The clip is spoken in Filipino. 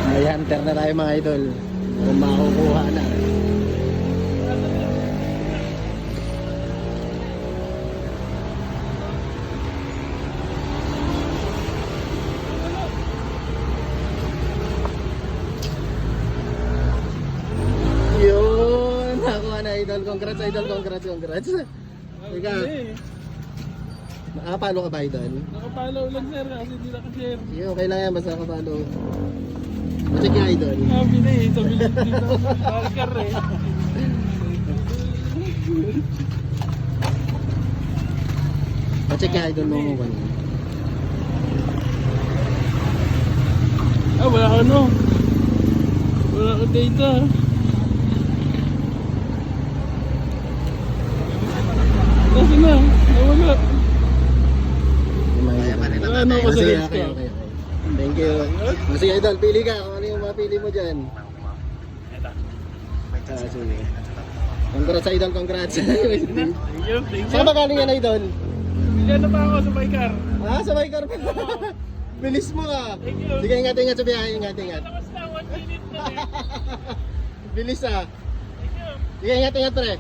May hunter na tayo mga idol. Kung makukuha na. Yun! Nakuha na idol. Congrats idol. Congrats. Ika. Nakapalo ka ba idol? Nakapalo lang sir kasi hindi nakashare. Yun, okay lang yan. Basta nakapalo. Check yung idol. Sabi na eh, sabi na dito. Marker eh. Check yung idol mo mo kanina. Ah, wala ka no. Wala ka data. Kasi na, nawala. Ano ko sa Sige, list okay. ko? Thank you. Sige idol, pili ka kung ano yung mapili mo dyan. Sige. Congrats idol, congrats. Thank you. Saan ba galing yan idol? Bigyan na pa ako sa Baykar. Ah, sa Baykar pa. Bilis mo ah. Thank you. Sige, ingat sa biyahe, ingat. Lakas na, 1 minute na eh. Bilis ah. Thank you. Sige, ingat pre.